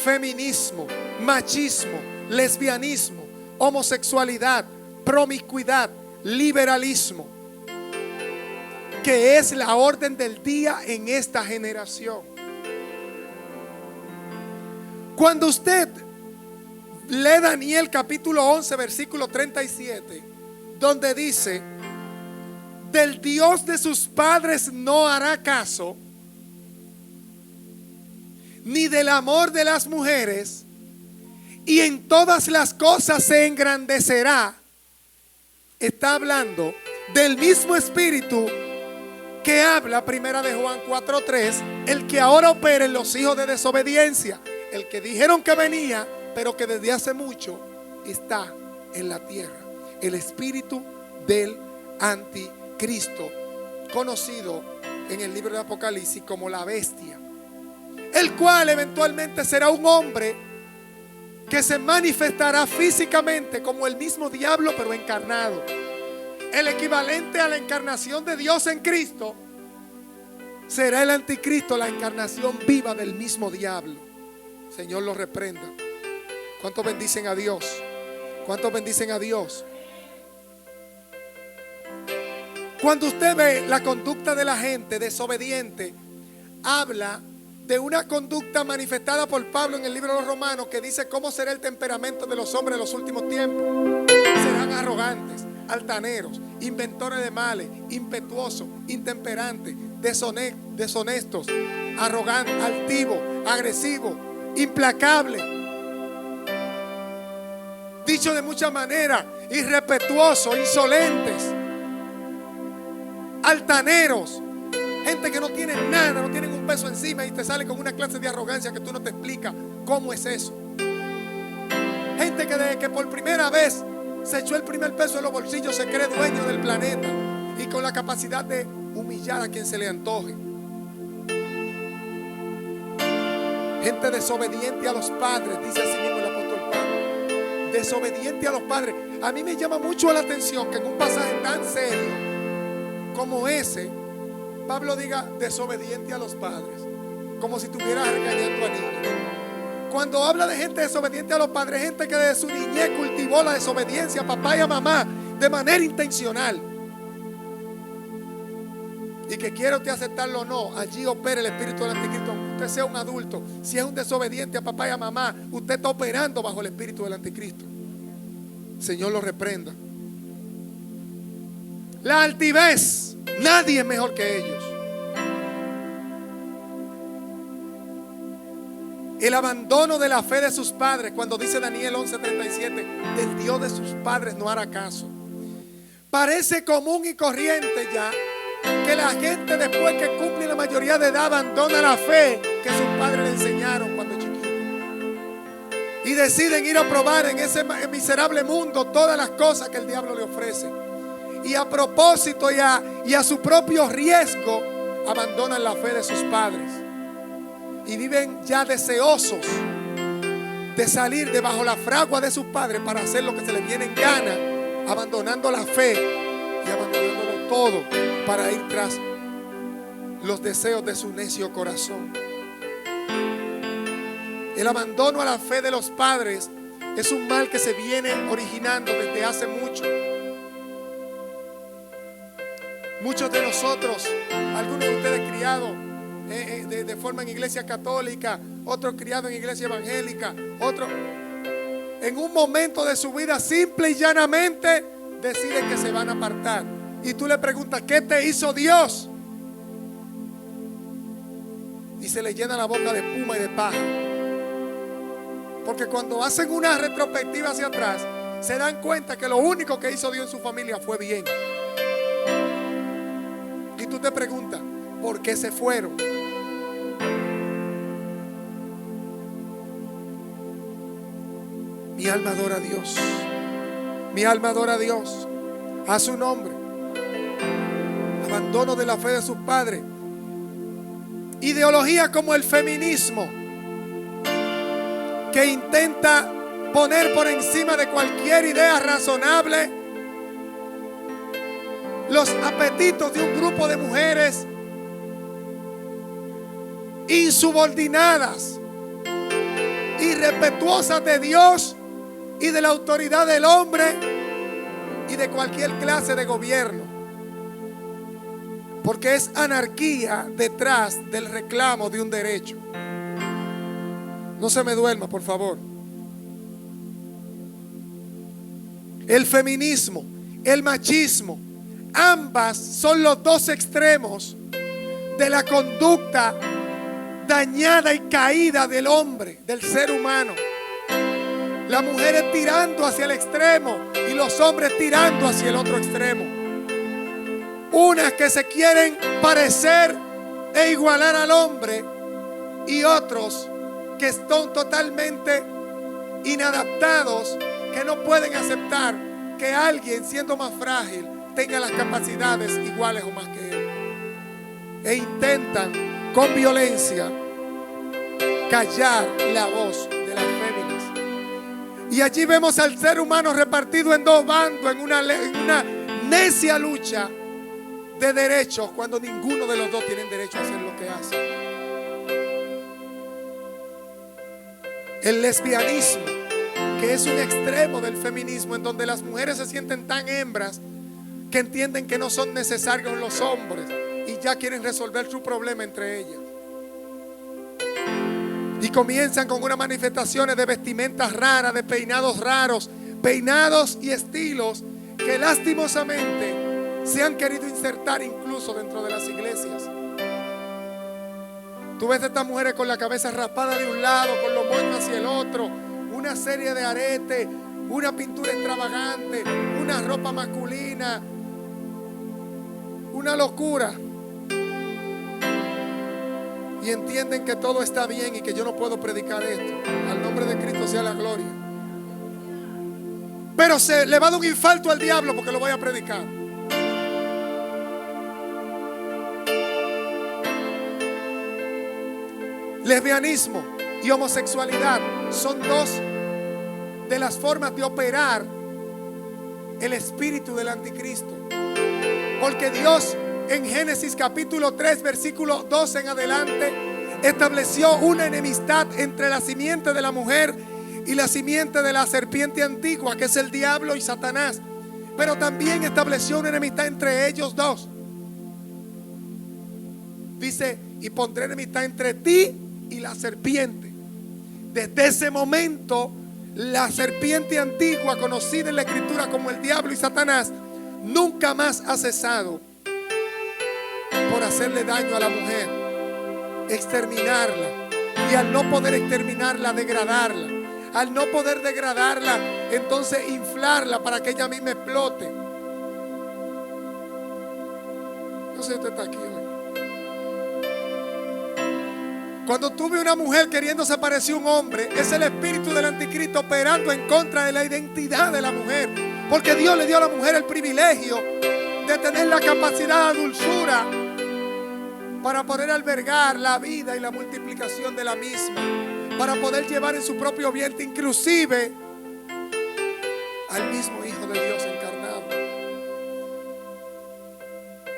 feminismo, machismo, lesbianismo, homosexualidad, promiscuidad, liberalismo, que es la orden del día en esta generación. Cuando usted lee Daniel capítulo 11 versículo 37, donde dice: del Dios de sus padres no hará caso, ni del amor de las mujeres, y en todas las cosas se engrandecerá. está hablando del mismo espíritu que habla primera de Juan 4:3, el que ahora opera en los hijos de desobediencia, el que dijeron que venía, pero que desde hace mucho está en la tierra, el espíritu del anticristo, conocido en el libro de Apocalipsis como la bestia, el cual eventualmente será un hombre que se manifestará físicamente como el mismo diablo pero encarnado. El equivalente a la encarnación de Dios en Cristo será el anticristo, la encarnación viva del mismo diablo. Señor lo reprenda. ¿Cuántos bendicen a Dios? ¿Cuántos bendicen a Dios? Cuando usted ve la conducta de la gente desobediente, habla de una conducta manifestada por Pablo en el libro de los Romanos, que dice cómo será el temperamento de los hombres en los últimos tiempos. Serán arrogantes, altaneros, inventores de males, impetuosos, intemperantes, deshonestos, arrogantes, altivos, agresivos, implacables. Dicho de muchas maneras, irrespetuosos, insolentes, altaneros, gente que no tiene nada, no tienen un peso encima y te sale con una clase de arrogancia que tú no te explicas cómo es eso. Gente que desde que por primera vez se echó el primer peso en los bolsillos se cree dueño del planeta y con la capacidad de humillar a quien se le antoje. Gente desobediente a los padres, dice así mismo el apóstol Pablo. Desobediente a los padres. A mí me llama mucho la atención que en un pasaje tan serio como ese, Pablo diga desobediente a los padres, como si estuviera regañando a niños. Cuando habla de gente desobediente a los padres, gente que desde su niñez cultivó la desobediencia a papá y a mamá de manera intencional, y que quiere usted aceptarlo o no, allí opera el espíritu del anticristo. Aunque usted sea un adulto, si es un desobediente a papá y a mamá, usted está operando bajo el espíritu del anticristo. Señor lo reprenda. La altivez, nadie es mejor que ellos. El abandono de la fe de sus padres, cuando dice Daniel 11:37, del Dios de sus padres no hará caso. Parece común y corriente ya que la gente, después que cumple la mayoría de edad, abandona la fe que sus padres le enseñaron cuando chiquitos y deciden ir a probar en ese miserable mundo todas las cosas que el diablo le ofrece. Y a propósito y a su propio riesgo abandonan la fe de sus padres y viven ya deseosos de salir de bajo la fragua de sus padres para hacer lo que se les viene en gana, abandonando la fe y abandonándolo todo para ir tras los deseos de su necio corazón. El abandono a la fe de los padres es un mal que se viene originando desde hace mucho. Muchos de nosotros, algunos de ustedes criados de forma en iglesia católica, otros criados en iglesia evangélica, otros en un momento de su vida simple y llanamente deciden que se van a apartar. Y tú le preguntas, ¿qué te hizo Dios? Y se le llena la boca de espuma y de paja. Porque cuando hacen una retrospectiva hacia atrás, se dan cuenta que lo único que hizo Dios en su familia fue bien. Y tú te preguntas, ¿por qué se fueron? Mi alma adora a Dios. Mi alma adora a Dios. A su nombre. Abandono de la fe de sus padres. Ideología como el feminismo, que intenta poner por encima de cualquier idea razonable los apetitos de un grupo de mujeres insubordinadas, irrespetuosas de Dios y de la autoridad del hombre y de cualquier clase de gobierno, porque es anarquía detrás del reclamo de un derecho. No se me duerma, por favor. El feminismo, el machismo, ambas son los dos extremos de la conducta dañada y caída del hombre, del ser humano. Las mujeres tirando hacia el extremo y los hombres tirando hacia el otro extremo. Unas que se quieren parecer e igualar al hombre, y otros que están totalmente inadaptados, que no pueden aceptar que alguien siendo más frágil tenga las capacidades iguales o más que él, e intentan con violencia callar la voz de las féminas. Y allí vemos al ser humano repartido en dos bandos, en una necia lucha de derechos, cuando ninguno de los dos tienen derecho a hacer lo que hacen. El lesbianismo, que es un extremo del feminismo, en donde las mujeres se sienten tan hembras que entienden que no son necesarios los hombres y ya quieren resolver su problema entre ellas. Y comienzan con unas manifestaciones de vestimentas raras, de peinados raros, peinados y estilos que lastimosamente se han querido insertar incluso dentro de las iglesias. Tú ves a estas mujeres con la cabeza raspada de un lado, con los moños hacia el otro, una serie de aretes, una pintura extravagante, una ropa masculina, una locura. Y entienden que todo está bien y que yo no puedo predicar esto. Al nombre de Cristo sea la gloria. Pero se le va a dar un infarto al diablo porque lo voy a predicar. Lesbianismo y homosexualidad son dos de las formas de operar el espíritu del anticristo. Porque Dios en Génesis capítulo 3 versículo 2 en adelante estableció una enemistad entre la simiente de la mujer y la simiente de la serpiente antigua, que es el diablo y Satanás. Pero también estableció una enemistad entre ellos dos. Dice: y pondré enemistad entre ti y la serpiente. Desde ese momento, la serpiente antigua, conocida en la escritura como el diablo y Satanás, nunca más ha cesado por hacerle daño a la mujer, exterminarla. Y al no poder exterminarla, degradarla. Al no poder degradarla, entonces inflarla para que ella misma explote. No sé si usted está aquí hoy. Cuando tú ves una mujer queriéndose parecer un hombre, es el espíritu del anticristo operando en contra de la identidad de la mujer. Porque Dios le dio a la mujer el privilegio de tener la capacidad de dulzura para poder albergar la vida y la multiplicación de la misma, para poder llevar en su propio vientre inclusive al mismo Hijo de Dios encarnado.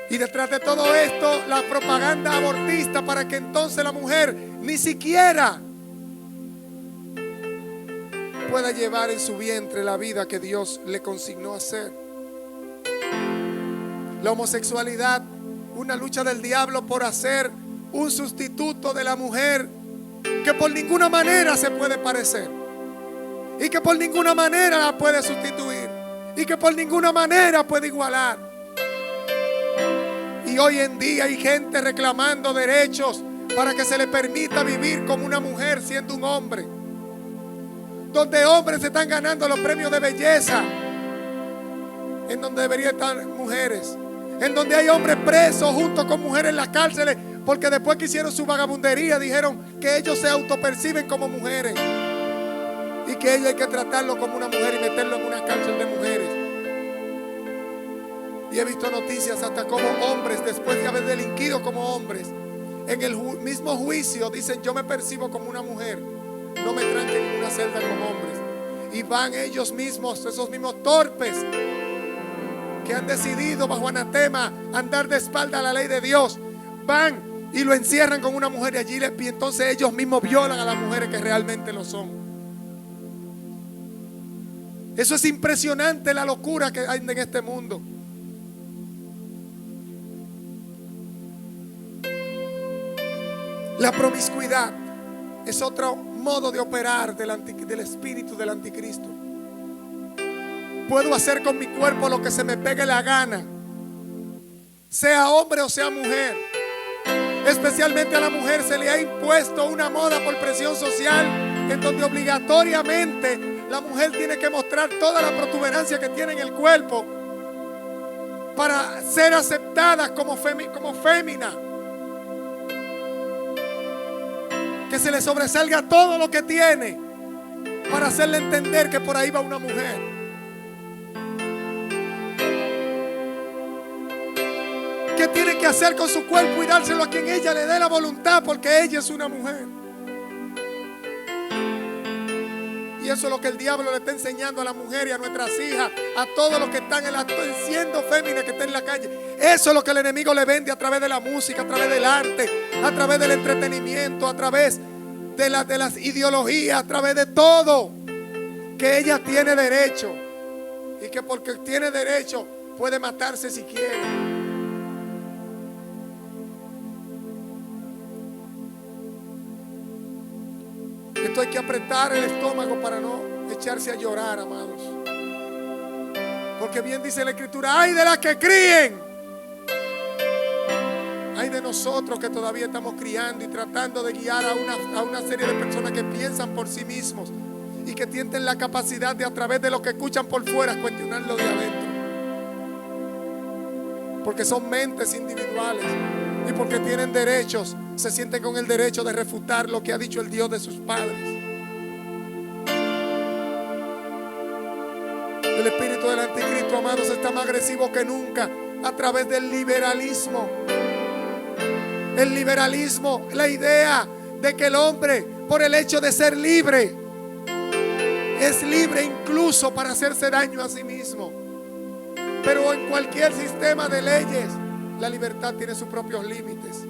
Y detrás de todo esto, la propaganda abortista para que entonces la mujer ni siquiera pueda llevar en su vientre la vida que Dios le consignó hacer. La homosexualidad, una lucha del diablo por hacer un sustituto de la mujer que por ninguna manera se puede parecer, y que por ninguna manera la puede sustituir, y que por ninguna manera puede igualar. Y hoy en día hay gente reclamando derechos para que se le permita vivir como una mujer siendo un hombre, donde hombres se están ganando los premios de belleza en donde deberían estar mujeres, en donde hay hombres presos junto con mujeres en las cárceles, porque después que hicieron su vagabundería dijeron que ellos se autoperciben como mujeres y que ellos hay que tratarlo como una mujer y meterlo en una cárcel de mujeres. Y he visto noticias hasta como hombres, después de haber delinquido como hombres, en el mismo juicio dicen: yo me percibo como una mujer, no me tranquen en una celda con hombres. Y van ellos mismos, esos mismos torpes que han decidido bajo anatema andar de espalda a la ley de Dios, van y lo encierran con una mujer y allí y entonces ellos mismos violan a las mujeres que realmente lo son. Eso es impresionante, la locura que hay en este mundo. La promiscuidad es otro modo de operar del espíritu del anticristo. Puedo hacer con mi cuerpo lo que se me pegue la gana, sea hombre o sea mujer. Especialmente a la mujer se le ha impuesto una moda por presión social en donde obligatoriamente La mujer tiene que mostrar toda la protuberancia que tiene en el cuerpo para ser aceptada como fémina. Que se le sobresalga todo lo que tiene para hacerle entender que por ahí va una mujer. ¿Qué tiene que hacer con su cuerpo y dárselo a quien ella le dé la voluntad? Porque ella es una mujer. Y eso es lo que el diablo le está enseñando a la mujer y a nuestras hijas, a todos los que están siendo féminas, que están en la calle. Eso es lo que el enemigo le vende a través de la música, a través del arte, a través del entretenimiento, a través de las ideologías, a través de todo. Que ella tiene derecho y que porque tiene derecho puede matarse si quiere. Esto hay que apretar el estómago para no echarse a llorar, amados. Porque bien dice la Escritura: ay de las que críen. Ay de nosotros que todavía estamos criando y tratando de guiar a una serie de personas que piensan por sí mismos y que tienen la capacidad de, a través de lo que escuchan por fuera, cuestionarlo de adentro. Porque son mentes individuales y porque tienen derechos, se sienten con el derecho de refutar lo que ha dicho el Dios de sus padres. El espíritu del anticristo, amados, está más agresivo que nunca a través del liberalismo. El liberalismo, la idea de que el hombre, por el hecho de ser libre, es libre incluso para hacerse daño a sí mismo. Pero en cualquier sistema de leyes, la libertad tiene sus propios límites.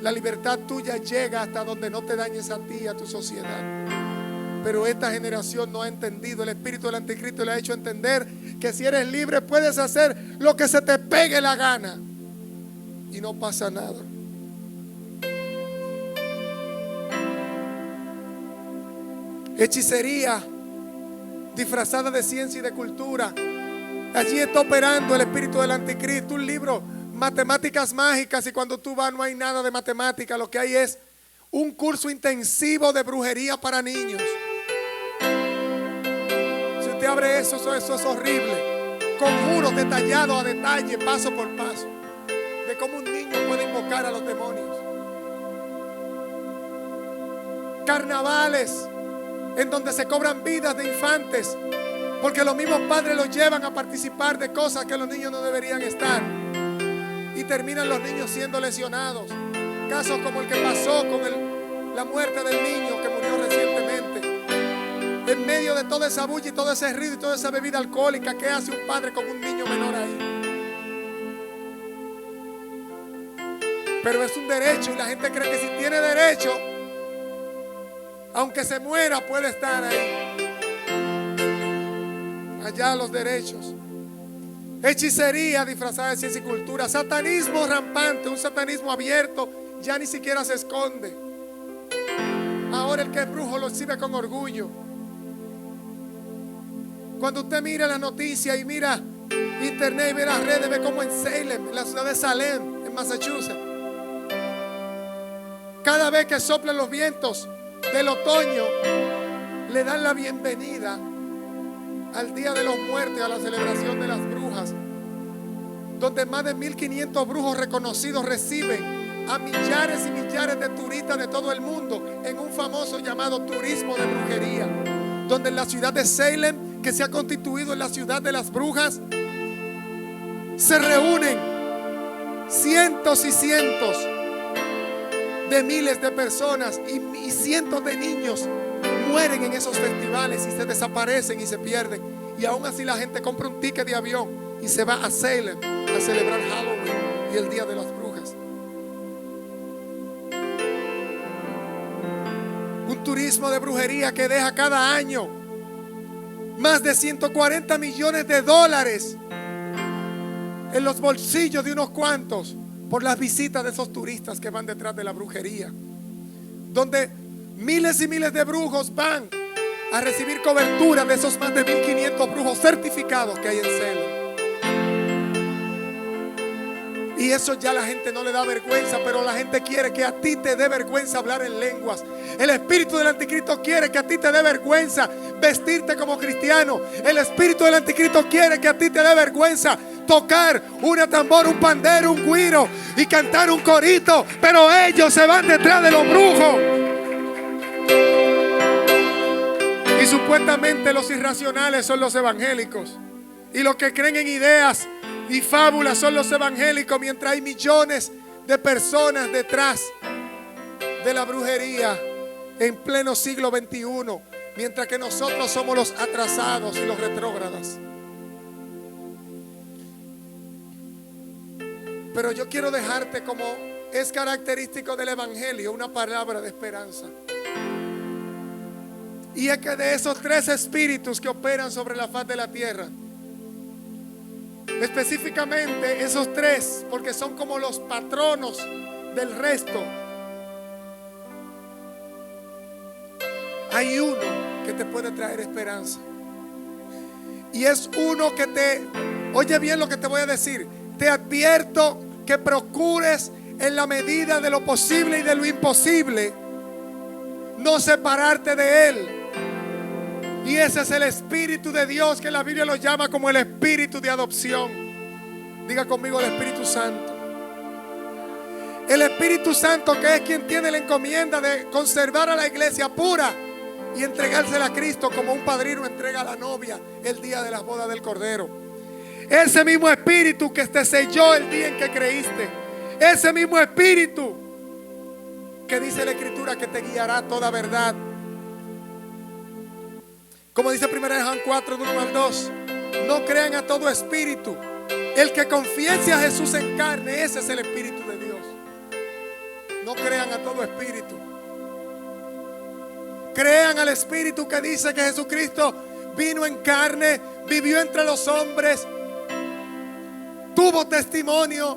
La libertad tuya llega hasta donde no te dañes a ti y a tu sociedad. Pero esta generación no ha entendido. El espíritu del anticristo le ha hecho entender que si eres libre puedes hacer lo que se te pegue la gana y no pasa nada. Hechicería disfrazada de ciencia y de cultura. Allí está operando el espíritu del anticristo. Un libro, Matemáticas Mágicas, y cuando tú vas no hay nada de matemática. Lo que hay es un curso intensivo de brujería para niños. Si usted abre eso es horrible. Conjuros detallados a detalle, paso por paso, de cómo un niño puede invocar a los demonios. Carnavales en donde se cobran vidas de infantes porque los mismos padres los llevan a participar de cosas que los niños no deberían estar, y terminan los niños siendo lesionados. Casos como el que pasó con la muerte del niño que murió recientemente. En medio de toda esa bulla y todo ese ruido y toda esa bebida alcohólica, ¿qué hace un padre con un niño menor ahí? Pero es un derecho y la gente cree que si tiene derecho, aunque se muera, puede estar ahí. Allá los derechos. Hechicería disfrazada de ciencia y cultura. Satanismo rampante, un satanismo abierto, ya ni siquiera se esconde. Ahora el que es brujo lo exhibe con orgullo. Cuando usted mira la noticia y mira internet y ve las redes, ve como en Salem, en la ciudad de Salem, en Massachusetts, cada vez que soplan los vientos del otoño, le dan la bienvenida al Día de los Muertos, a la celebración de las brujas, donde más de 1500 brujos reconocidos reciben a millares y millares de turistas de todo el mundo en un famoso llamado turismo de brujería, donde en la ciudad de Salem, que se ha constituido en la ciudad de las brujas, se reúnen cientos y cientos de miles de personas y cientos de niños mueren en esos festivales y se desaparecen y se pierden, y aún así la gente compra un ticket de avión y se va a Salem a celebrar Halloween y el Día de las Brujas. Un turismo de brujería que deja cada año más de 140 millones de dólares en los bolsillos de unos cuantos por las visitas de esos turistas que van detrás de la brujería, donde miles y miles de brujos van a recibir cobertura de esos más de 1500 brujos certificados que hay en Salem. Y eso ya la gente no le da vergüenza, pero la gente quiere que a ti te dé vergüenza hablar en lenguas. El espíritu del anticristo quiere que a ti te dé vergüenza vestirte como cristiano. El espíritu del anticristo quiere que a ti te dé vergüenza tocar una tambor, un pandero, un güiro y cantar un corito. Pero ellos se van detrás de los brujos. Y supuestamente los irracionales son los evangélicos. Y los que creen en ideas y fábulas son los evangélicos, mientras hay millones de personas detrás de la brujería en pleno siglo XXI, mientras que nosotros somos los atrasados y los retrógradas. Pero yo quiero dejarte, como es característico del evangelio, una palabra de esperanza. Y es que de esos tres espíritus que operan sobre la faz de la tierra, específicamente esos tres, porque son como los patronos del resto, hay uno que te puede traer esperanza. Y es uno que oye bien lo que te voy a decir, te advierto que procures en la medida de lo posible y de lo imposible no separarte de él. Y ese es el Espíritu de Dios, que la Biblia lo llama como el Espíritu de adopción. Diga conmigo: el Espíritu Santo. El Espíritu Santo, que es quien tiene la encomienda de conservar a la iglesia pura y entregársela a Cristo como un padrino entrega a la novia el día de la boda del Cordero. Ese mismo Espíritu que te selló el día en que creíste. Ese mismo Espíritu que dice la Escritura que te guiará a toda verdad. Como dice 1 Juan 4, 1 al 2, no crean a todo espíritu. El que confiese a Jesús en carne, ese es el Espíritu de Dios. No crean a todo espíritu. Crean al Espíritu que dice que Jesucristo vino en carne, vivió entre los hombres, tuvo testimonio,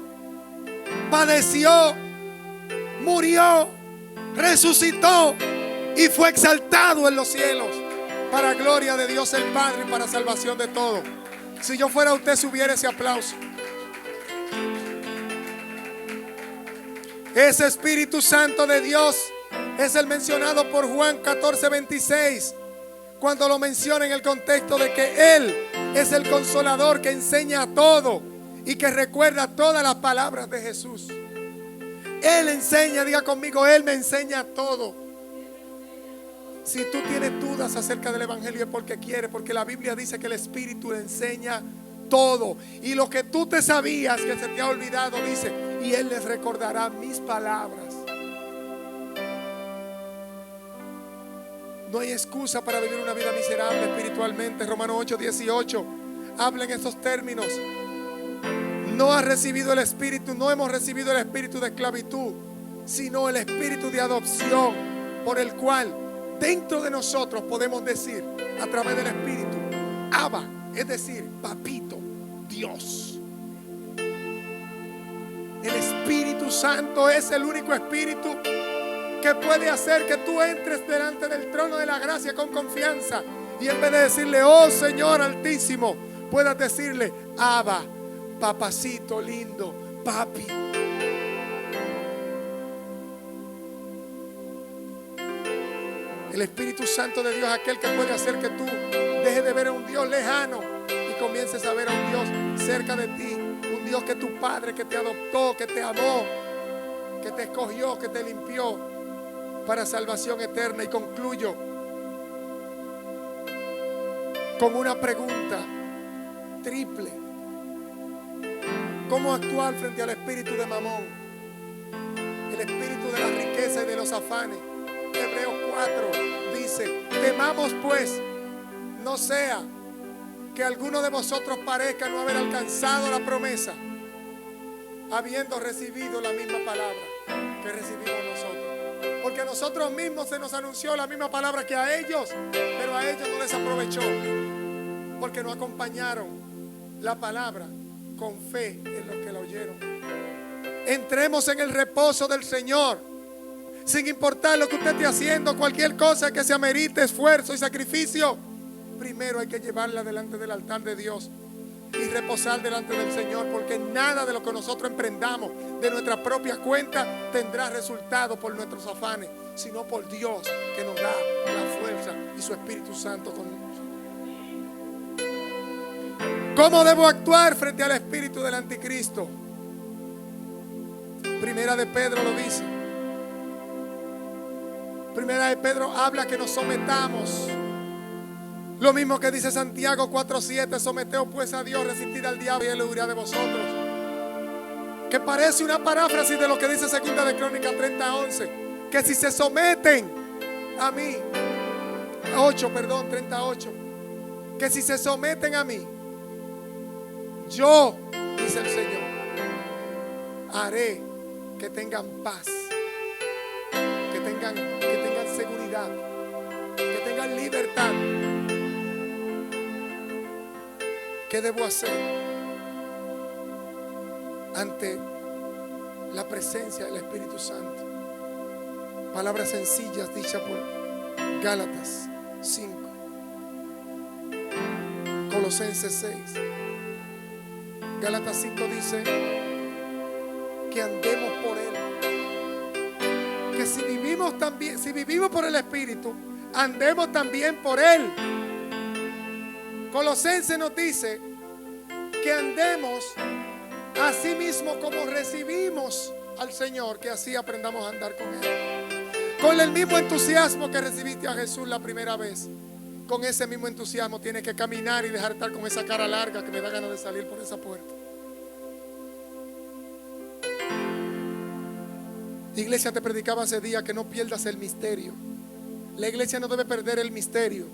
padeció, murió, resucitó y fue exaltado en los cielos, para gloria de Dios el Padre y para salvación de todos. Si yo fuera usted, subiera ese aplauso. Ese Espíritu Santo de Dios es el mencionado por Juan 14:26, cuando lo menciona en el contexto de que Él es el consolador que enseña todo y que recuerda todas las palabras de Jesús. Él enseña, diga conmigo: Él me enseña todo. Si tú tienes dudas acerca del evangelio es porque quiere, porque la Biblia dice que el Espíritu le enseña todo. Y lo que tú te sabías que se te ha olvidado, dice, y Él les recordará mis palabras. No hay excusa para vivir una vida miserable espiritualmente. Romanos 8:18 habla en estos términos. No has recibido el Espíritu, no hemos recibido el espíritu de esclavitud, sino el espíritu de adopción, por el cual dentro de nosotros podemos decir a través del Espíritu: Abba, es decir, papito, Dios. El Espíritu Santo es el único Espíritu que puede hacer que tú entres delante del trono de la gracia con confianza, y en vez de decirle: oh Señor Altísimo, puedas decirle: Abba, papacito lindo, papi. El Espíritu Santo de Dios es aquel que puede hacer que tú dejes de ver a un Dios lejano y comiences a ver a un Dios cerca de ti. Un Dios que es tu Padre, que te adoptó, que te amó, que te escogió, que te limpió para salvación eterna. Y concluyo con una pregunta triple: ¿cómo actuar frente al espíritu de Mamón? El espíritu de la riqueza y de los afanes. Hebreos 4 dice: temamos pues, no sea que alguno de vosotros parezca no haber alcanzado la promesa, habiendo recibido la misma palabra que recibimos nosotros. Porque a nosotros mismos se nos anunció la misma palabra que a ellos, pero a ellos no les aprovechó, porque no acompañaron la palabra con fe en los que la oyeron. Entremos en el reposo del Señor, sin importar lo que usted esté haciendo, cualquier cosa que se amerite esfuerzo y sacrificio. Primero hay que llevarla delante del altar de Dios, y reposar delante del Señor, porque nada de lo que nosotros emprendamos de nuestra propia cuenta tendrá resultado por nuestros afanes, sino por Dios que nos da la fuerza y su Espíritu Santo con nosotros. ¿Cómo debo actuar frente al espíritu del anticristo? Primera de Pedro lo dice. Primera de Pedro habla que nos sometamos. Lo mismo que dice Santiago 4:7, someteos pues a Dios, resistid al diablo y él huirá de vosotros. Que parece una paráfrasis de lo que dice Segunda de Crónicas 30:11, que si se someten a mí, 38, que si se someten a mí, yo, dice el Señor, haré que tengan paz, que tengan seguridad, que tengan libertad. ¿Qué debo hacer ante la presencia del Espíritu Santo? Palabras sencillas dichas por Gálatas 5, Colosenses 6. Gálatas 5 dice que andemos por Él, que si vivimos por el Espíritu, andemos también por Él. Colosenses nos dice que andemos así mismo como recibimos al Señor, que así aprendamos a andar con Él. Con el mismo entusiasmo que recibiste a Jesús la primera vez, con ese mismo entusiasmo tienes que caminar y dejar de estar con esa cara larga que me da ganas de salir por esa puerta. Iglesia, te predicaba hace días que no pierdas el misterio. La iglesia no debe perder el misterio.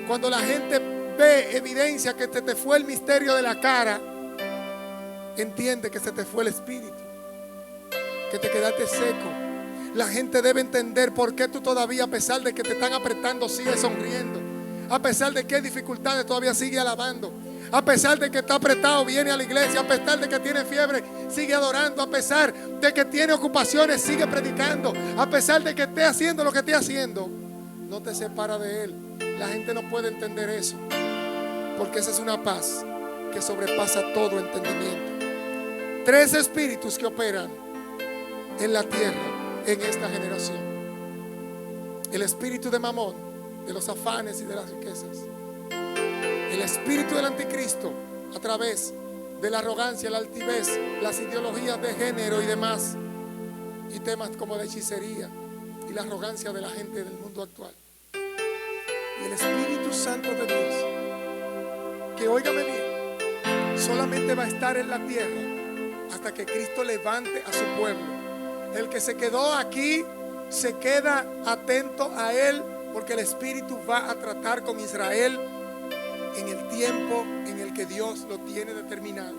Cuando la gente ve evidencia que te fue el misterio de la cara, entiende que se te fue el espíritu, que te quedaste seco. La gente debe entender por qué tú todavía, a pesar de que te están apretando, sigues sonriendo. A pesar de que hay dificultades, todavía sigue alabando. A pesar de que está apretado, viene a la iglesia. A pesar de que tiene fiebre, sigue adorando. A pesar de que tiene ocupaciones, sigue predicando. A pesar de que esté haciendo lo que esté haciendo, no te separa de Él. La gente no puede entender eso, porque esa es una paz que sobrepasa todo entendimiento. 3 espíritus que operan en la tierra en esta generación: el espíritu de Mamón, de los afanes y de las riquezas; el espíritu del anticristo, a través de la arrogancia, la altivez, las ideologías de género y demás, y temas como la hechicería y la arrogancia de la gente del mundo actual; y el Espíritu Santo de Dios, que, óigame bien, solamente va a estar en la tierra hasta que Cristo levante a su pueblo. El que se quedó aquí se queda atento a Él, porque el Espíritu va a tratar con Israel en el tiempo en el que Dios lo tiene determinado.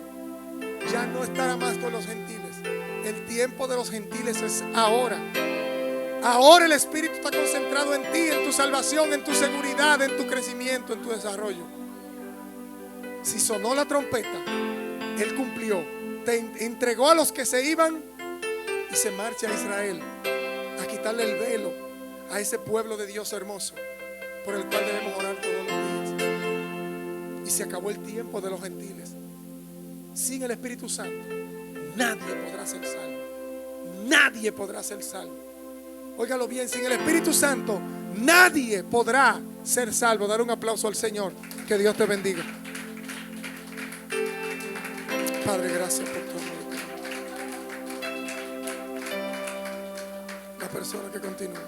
Ya no estará más con los gentiles. El tiempo de los gentiles es ahora. Ahora el Espíritu está concentrado en ti, en tu salvación, en tu seguridad, en tu crecimiento, en tu desarrollo. Si sonó la trompeta, Él cumplió. Te entregó a los que se iban y se marcha a Israel a quitarle el velo a ese pueblo de Dios hermoso, por el cual debemos orar todos los días. Y se acabó el tiempo de los gentiles. Sin el Espíritu Santo, nadie podrá ser salvo. Nadie podrá ser salvo. Óigalo bien, sin el Espíritu Santo, nadie podrá ser salvo. Dar un aplauso al Señor. Que Dios te bendiga. Padre, gracias por tu amor. La persona que continúa.